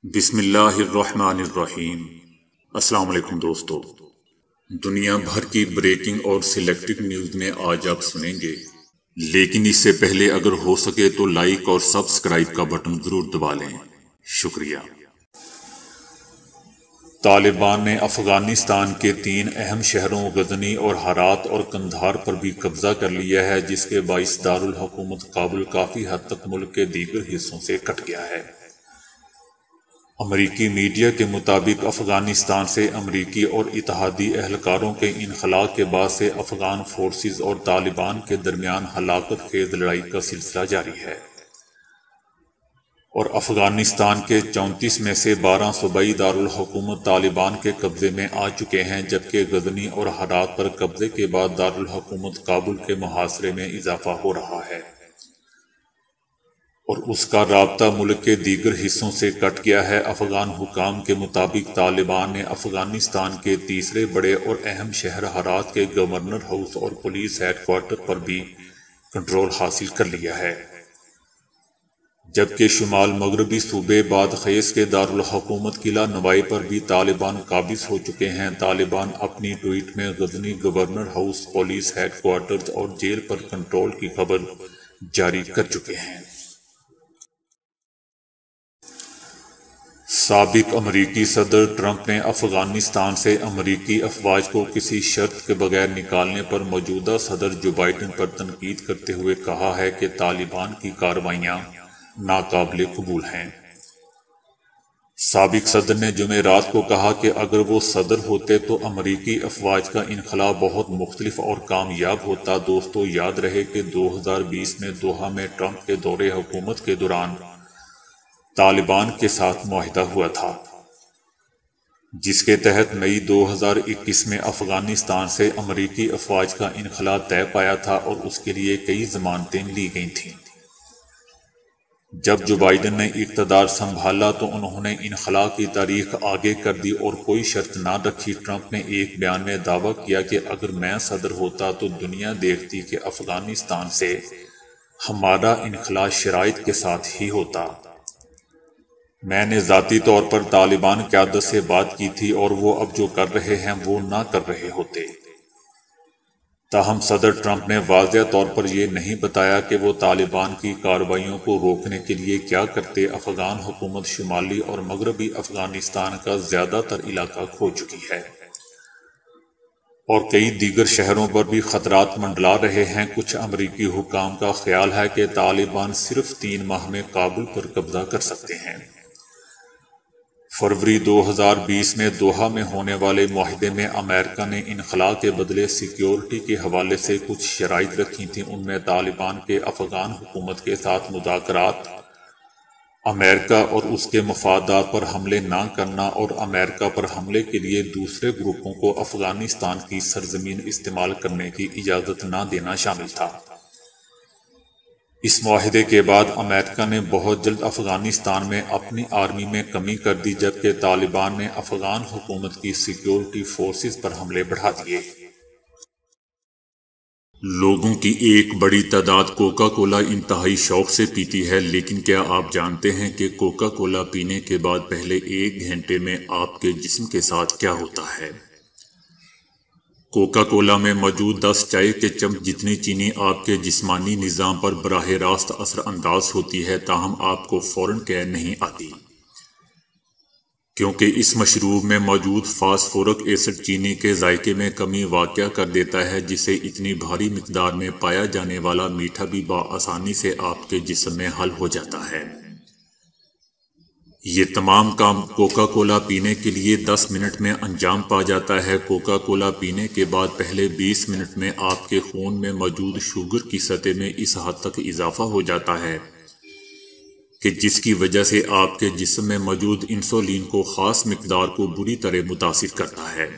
بسم اللہ الرحمن الرحیم۔ السلام علیکم دوستو، دنیا بھر کی بریکنگ اور سلیکٹڈ نیوز میں آج آپ سنیں گے، لیکن اس سے پہلے اگر ہو سکے تو لائک اور سبسکرائب کا بٹن ضرور دبا لیں، شکریہ۔ طالبان نے افغانستان کے 3 اہم شہروں غزنی اور ہرات اور قندھار پر بھی قبضہ کر لیا ہے، جس کے باعث دارالحکومت کابل کافی حد تک ملک کے دیگر حصوں سے کٹ گیا ہے۔ امریکی میڈیا کے مطابق افغانستان سے امریکی اور اتحادی اہلکاروں کے انخلاء کے بعد سے افغان فورسز اور طالبان کے درمیان ہلاکت خیز لڑائی کا سلسلہ جاری ہے، اور افغانستان کے 34 میں سے 12 صوبائی دارالحکومت طالبان کے قبضے میں آ چکے ہیں، جبکہ غزنی اور ہرات پر قبضے کے بعد دارالحکومت کابل کے محاصرے میں اضافہ ہو رہا ہے اور اس کا رابطہ ملک کے دیگر حصوں سے کٹ گیا ہے۔ افغان حکام کے مطابق طالبان نے افغانستان کے تیسرے بڑے اور اہم شہر ہرات کے گورنر ہاؤس اور پولیس ہیڈ کوارٹر پر بھی کنٹرول حاصل کر لیا ہے، جبکہ شمال مغربی صوبے بادخیز کے دارالحکومت قلعہ نوائی پر بھی طالبان قابض ہو چکے ہیں۔ طالبان اپنی ٹویٹ میں غزنی گورنر ہاؤس، پولیس ہیڈ کوارٹرز اور جیل پر کنٹرول کی خبر جاری کر چکے ہیں۔ سابق امریکی صدر ٹرمپ نے افغانستان سے امریکی افواج کو کسی شرط کے بغیر نکالنے پر موجودہ صدر جو بائیڈن پر تنقید کرتے ہوئے کہا ہے کہ طالبان کی کارروائیاں ناقابل قبول ہیں۔ سابق صدر نے جمعرات کو کہا کہ اگر وہ صدر ہوتے تو امریکی افواج کا انخلاء بہت مختلف اور کامیاب ہوتا۔ دوستو، یاد رہے کہ 2020 میں دوحہ میں ٹرمپ کے دور حکومت کے دوران طالبان کے ساتھ معاہدہ ہوا تھا، جس کے تحت مئی 2021 میں افغانستان سے امریکی افواج کا انخلاء طے پایا تھا اور اس کے لیے کئی ضمانتیں لی گئی تھیں۔ جب جو بائیڈن نے اقتدار سنبھالا تو انہوں نے انخلاء کی تاریخ آگے کر دی اور کوئی شرط نہ رکھی۔ ٹرمپ نے ایک بیان میں دعویٰ کیا کہ اگر میں صدر ہوتا تو دنیا دیکھتی کہ افغانستان سے ہمارا انخلاء شرائط کے ساتھ ہی ہوتا۔ میں نے ذاتی طور پر طالبان قیادت سے بات کی تھی اور وہ اب جو کر رہے ہیں وہ نہ کر رہے ہوتے۔ تاہم صدر ٹرمپ نے واضح طور پر یہ نہیں بتایا کہ وہ طالبان کی کارروائیوں کو روکنے کے لیے کیا کرتے۔ افغان حکومت شمالی اور مغربی افغانستان کا زیادہ تر علاقہ کھو چکی ہے اور کئی دیگر شہروں پر بھی خطرات منڈلا رہے ہیں۔ کچھ امریکی حکام کا خیال ہے کہ طالبان صرف 3 ماہ میں کابل پر قبضہ کر سکتے ہیں۔ فروری 2020 میں دوحہ میں ہونے والے معاہدے میں امریکہ نے انخلاء کے بدلے سیکیورٹی کے حوالے سے کچھ شرائط رکھی تھیں۔ ان میں طالبان کے افغان حکومت کے ساتھ مذاکرات، امریکہ اور اس کے مفادات پر حملے نہ کرنا اور امریکہ پر حملے کے لیے دوسرے گروپوں کو افغانستان کی سرزمین استعمال کرنے کی اجازت نہ دینا شامل تھا۔ اس معاہدے کے بعد امریکہ نے بہت جلد افغانستان میں اپنی آرمی میں کمی کر دی، جبکہ طالبان نے افغان حکومت کی سیکیورٹی فورسز پر حملے بڑھا دیے۔ لوگوں کی ایک بڑی تعداد کوکا کولا انتہائی شوق سے پیتی ہے، لیکن کیا آپ جانتے ہیں کہ کوکا کولا پینے کے بعد پہلے 1 گھنٹے میں آپ کے جسم کے ساتھ کیا ہوتا ہے؟ کوکا کولا میں موجود 10 چائے کے چمچ جتنی چینی آپ کے جسمانی نظام پر براہ راست اثر انداز ہوتی ہے، تاہم آپ کو فوراً قے نہیں آتی، کیونکہ اس مشروب میں موجود فاسفورک ایسڈ چینی کے ذائقے میں کمی واقع کر دیتا ہے، جسے اتنی بھاری مقدار میں پایا جانے والا میٹھا بھی بآسانی سے آپ کے جسم میں حل ہو جاتا ہے۔ یہ تمام کام کوکا کولا پینے کے لیے 10 منٹ میں انجام پا جاتا ہے۔ کوکا کولا پینے کے بعد پہلے 20 منٹ میں آپ کے خون میں موجود شوگر کی سطح میں اس حد تک اضافہ ہو جاتا ہے کہ جس کی وجہ سے آپ کے جسم میں موجود انسولین کو خاص مقدار کو بری طرح متاثر کرتا ہے۔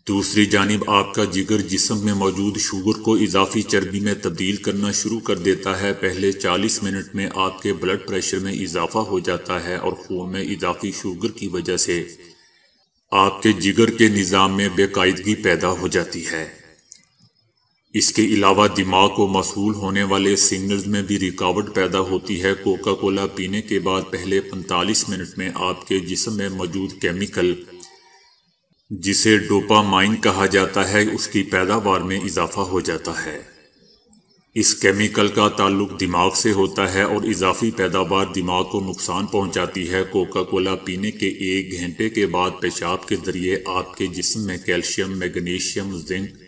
دوسری جانب آپ کا جگر جسم میں موجود شوگر کو اضافی چربی میں تبدیل کرنا شروع کر دیتا ہے۔ پہلے 40 منٹ میں آپ کے بلڈ پریشر میں اضافہ ہو جاتا ہے اور خون میں اضافی شوگر کی وجہ سے آپ کے جگر کے نظام میں بے قاعدگی پیدا ہو جاتی ہے۔ اس کے علاوہ دماغ کو موصول ہونے والے سگنلز میں بھی رکاوٹ پیدا ہوتی ہے۔ کوکا کولا پینے کے بعد پہلے 45 منٹ میں آپ کے جسم میں موجود کیمیکل جسے ڈوپامائن کہا جاتا ہے اس کی پیداوار میں اضافہ ہو جاتا ہے۔ اس کیمیکل کا تعلق دماغ سے ہوتا ہے اور اضافی پیداوار دماغ کو نقصان پہنچاتی ہے۔ کوکا کولا پینے کے 1 گھنٹے کے بعد پیشاب کے ذریعے آپ کے جسم میں کیلشیم، میگنیشیم، زنک،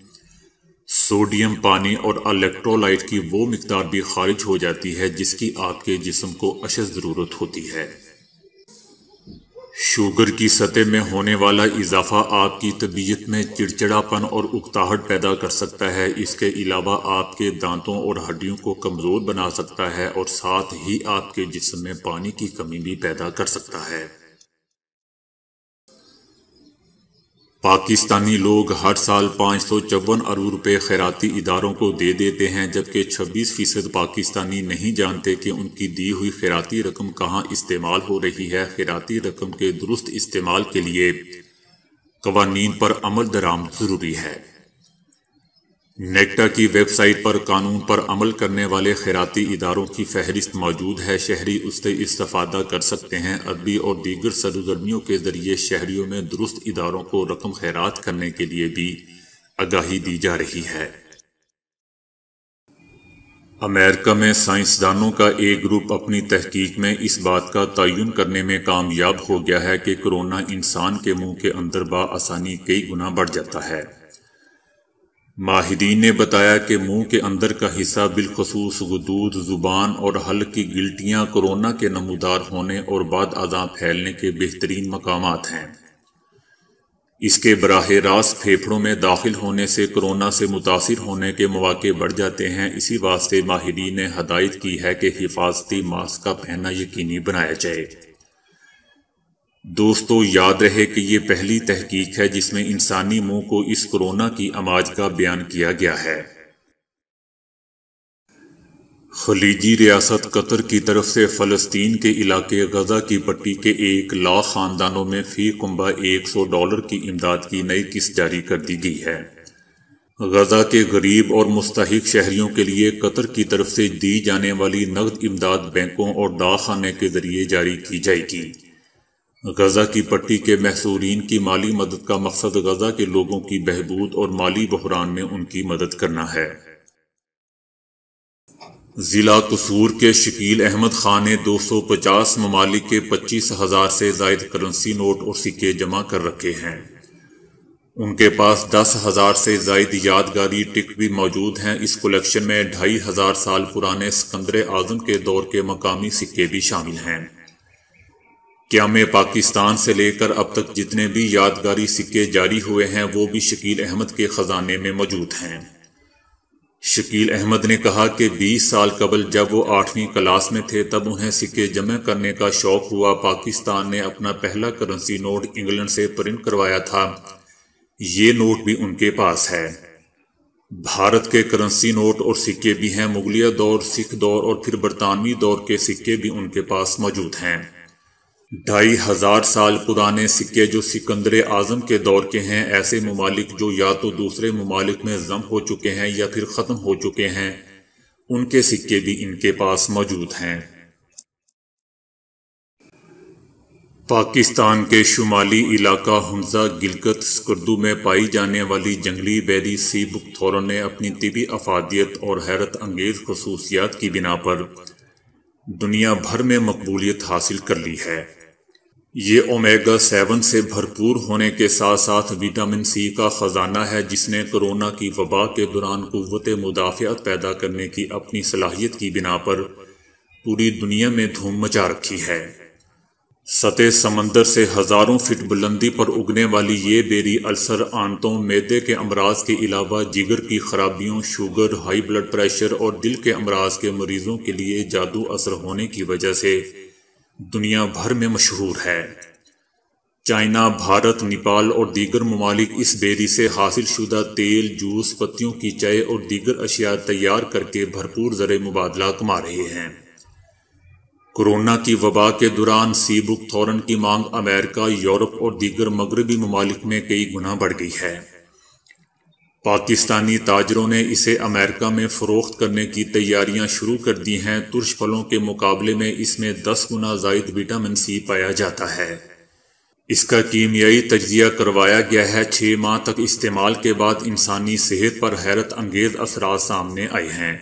سوڈیم، پانی اور الیکٹرولائٹ کی وہ مقدار بھی خارج ہو جاتی ہے جس کی آپ کے جسم کو اشد ضرورت ہوتی ہے۔ شوگر کی سطح میں ہونے والا اضافہ آپ کی طبیعت میں چڑچڑاپن اور اکتاہٹ پیدا کر سکتا ہے۔ اس کے علاوہ آپ کے دانتوں اور ہڈیوں کو کمزور بنا سکتا ہے اور ساتھ ہی آپ کے جسم میں پانی کی کمی بھی پیدا کر سکتا ہے۔ پاکستانی لوگ ہر سال 554 ارب روپے خیراتی اداروں کو دے دیتے ہیں، جبکہ 26% پاکستانی نہیں جانتے کہ ان کی دی ہوئی خیراتی رقم کہاں استعمال ہو رہی ہے۔ خیراتی رقم کے درست استعمال کے لیے قوانین پر عمل درآمد ضروری ہے۔ نیکٹا کی ویب سائٹ پر قانون پر عمل کرنے والے خیراتی اداروں کی فہرست موجود ہے۔ شہری اس سے استفادہ کر سکتے ہیں۔ ادبی اور دیگر سرگرمیوں کے ذریعے شہریوں میں درست اداروں کو رقم خیرات کرنے کے لیے بھی آگاہی دی جا رہی ہے۔ امریکہ میں سائنسدانوں کا ایک گروپ اپنی تحقیق میں اس بات کا تعین کرنے میں کامیاب ہو گیا ہے کہ کورونا انسان کے منہ کے اندر بآسانی کئی گنا بڑھ جاتا ہے۔ ماہرین نے بتایا کہ منہ کے اندر کا حصہ بالخصوص غدود، زبان اور حلق کی گلٹیاں کورونا کے نمودار ہونے اور بعد ازاں پھیلنے کے بہترین مقامات ہیں۔ اس کے براہ راست پھیپھڑوں میں داخل ہونے سے کورونا سے متاثر ہونے کے مواقع بڑھ جاتے ہیں۔ اسی واسطے ماہرین نے ہدایت کی ہے کہ حفاظتی ماسک کا پہننا یقینی بنایا جائے۔ دوستو، یاد رہے کہ یہ پہلی تحقیق ہے جس میں انسانی منہ کو اس کورونا کی امواج کا بیان کیا گیا ہے۔ خلیجی ریاست قطر کی طرف سے فلسطین کے علاقے غزہ کی پٹی کے 1 لاکھ خاندانوں میں فی کنبہ $100 کی امداد کی نئی قسط جاری کر دی گئی ہے۔ غزہ کے غریب اور مستحق شہریوں کے لیے قطر کی طرف سے دی جانے والی نقد امداد بینکوں اور ڈاک خانے کے ذریعے جاری کی جائے گی۔ غزہ کی پٹی کے محصورین کی مالی مدد کا مقصد غزہ کے لوگوں کی بہبود اور مالی بحران میں ان کی مدد کرنا ہے۔ ضلع قصور کے شکیل احمد خان نے 250 ممالک کے 25,000 سے زائد کرنسی نوٹ اور سکے جمع کر رکھے ہیں۔ ان کے پاس 10,000 سے زائد یادگاری ٹک بھی موجود ہیں۔ اس کلیکشن میں 2500 سال پرانے سکندر اعظم کے دور کے مقامی سکے بھی شامل ہیں۔ قیام پاکستان سے لے کر اب تک جتنے بھی یادگاری سکے جاری ہوئے ہیں وہ بھی شکیل احمد کے خزانے میں موجود ہیں۔ شکیل احمد نے کہا کہ 20 سال قبل جب وہ 8ویں کلاس میں تھے تب انہیں سکے جمع کرنے کا شوق ہوا۔ پاکستان نے اپنا پہلا کرنسی نوٹ انگلینڈ سے پرنٹ کروایا تھا، یہ نوٹ بھی ان کے پاس ہے۔ بھارت کے کرنسی نوٹ اور سکے بھی ہیں۔ مغلیہ دور، سکھ دور اور پھر برطانوی دور کے سکے بھی ان کے پاس موجود ہیں۔ 2500 سال پرانے سکے جو سکندر اعظم کے دور کے ہیں۔ ایسے ممالک جو یا تو دوسرے ممالک میں ضم ہو چکے ہیں یا پھر ختم ہو چکے ہیں، ان کے سکے بھی ان کے پاس موجود ہیں۔ پاکستان کے شمالی علاقہ ہنزا گلگت سکردو میں پائی جانے والی جنگلی بیری سی بک تھورن نے اپنی طبی افادیت اور حیرت انگیز خصوصیات کی بنا پر دنیا بھر میں مقبولیت حاصل کر لی ہے۔ یہ اومیگا 7 سے بھرپور ہونے کے ساتھ ساتھ وٹامن سی کا خزانہ ہے جس نے کورونا کی وبا کے دوران قوت مدافعت پیدا کرنے کی اپنی صلاحیت کی بنا پر پوری دنیا میں دھوم مچا رکھی ہے۔ سطح سمندر سے ہزاروں فٹ بلندی پر اگنے والی یہ بیری السر، آنتوں، معدے کے امراض کے علاوہ جگر کی خرابیوں، شوگر، ہائی بلڈ پریشر اور دل کے امراض کے مریضوں کے لیے جادو اثر ہونے کی وجہ سے دنیا بھر میں مشہور ہے۔ چائنا، بھارت، نیپال اور دیگر ممالک اس بیری سے حاصل شدہ تیل، جوس، پتیوں کی چائے اور دیگر اشیاء تیار کر کے بھرپور زر مبادلہ کما رہے ہیں۔ کورونا کی وبا کے دوران سی بک تھورن کی مانگ امریکہ، یورپ اور دیگر مغربی ممالک میں کئی گنا بڑھ گئی ہے۔ پاکستانی تاجروں نے اسے امریکہ میں فروخت کرنے کی تیاریاں شروع کر دی ہیں۔ ترش پھلوں کے مقابلے میں اس میں 10 گنا زائد وٹامن سی پایا جاتا ہے۔ اس کا کیمیائی تجزیہ کروایا گیا ہے۔ 6 ماہ تک استعمال کے بعد انسانی صحت پر حیرت انگیز اثرات سامنے آئے ہیں،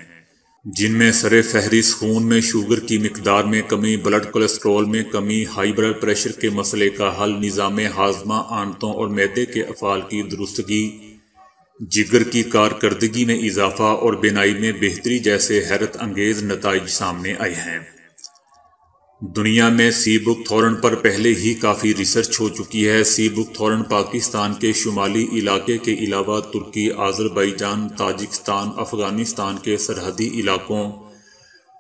جن میں سر فہرست خون میں شوگر کی مقدار میں کمی، بلڈ کولیسٹرول میں کمی، ہائی بلڈ پریشر کے مسئلے کا حل، نظام ہاضمہ، آنتوں اور معدے کے افعال کی درستگی، جگر کی کارکردگی میں اضافہ اور بینائی میں بہتری جیسے حیرت انگیز نتائج سامنے آئے ہیں۔ دنیا میں سی بک تھورن پر پہلے ہی کافی ریسرچ ہو چکی ہے۔ سی بک تھورن پاکستان کے شمالی علاقے کے علاوہ ترکی، آذربائیجان، تاجکستان، افغانستان کے سرحدی علاقوں،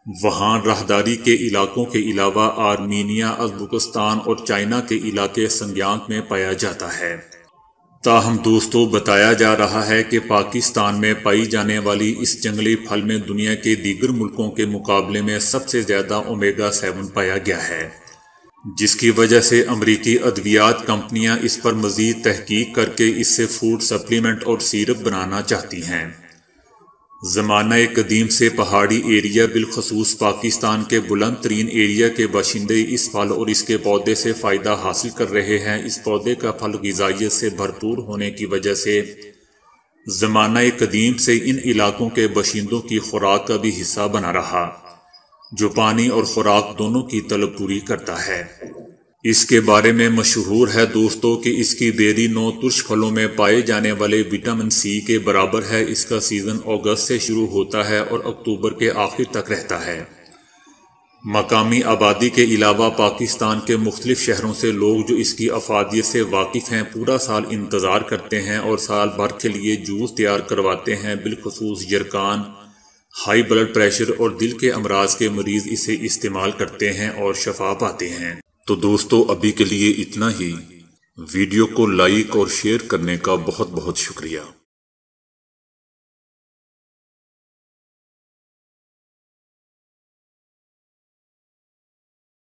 وہاں راہداری کے علاقوں کے علاوہ آرمینیا، ازبکستان اور چائنا کے علاقے سنگیانگ میں پایا جاتا ہے۔ تاہم دوستو، بتایا جا رہا ہے کہ پاکستان میں پائی جانے والی اس جنگلی پھل میں دنیا کے دیگر ملکوں کے مقابلے میں سب سے زیادہ اومیگا 7 پایا گیا ہے، جس کی وجہ سے امریکی ادویات کمپنیاں اس پر مزید تحقیق کر کے اس سے فوڈ سپلیمنٹ اور سیرپ بنانا چاہتی ہیں۔ زمانہ قدیم سے پہاڑی ایریا، بالخصوص پاکستان کے بلند ترین ایریا کے باشندے اس پھل اور اس کے پودے سے فائدہ حاصل کر رہے ہیں۔ اس پودے کا پھل غذائیت سے بھرپور ہونے کی وجہ سے زمانہ قدیم سے ان علاقوں کے باشندوں کی خوراک کا بھی حصہ بنا رہا، جو پانی اور خوراک دونوں کی طلب پوری کرتا ہے۔ اس کے بارے میں مشہور ہے دوستو کہ اس کی بیری نو ترش پھلوں میں پائے جانے والے وٹامن سی کے برابر ہے۔ اس کا سیزن اگست سے شروع ہوتا ہے اور اکتوبر کے آخر تک رہتا ہے۔ مقامی آبادی کے علاوہ پاکستان کے مختلف شہروں سے لوگ جو اس کی افادیت سے واقف ہیں پورا سال انتظار کرتے ہیں اور سال بھر کے لیے جوس تیار کرواتے ہیں۔ بالخصوص یرکان، ہائی بلڈ پریشر اور دل کے امراض کے مریض اسے استعمال کرتے ہیں اور شفا پاتے ہیں۔ تو دوستو، ابھی کے لیے اتنا ہی۔ ویڈیو کو لائک اور شیئر کرنے کا بہت بہت شکریہ۔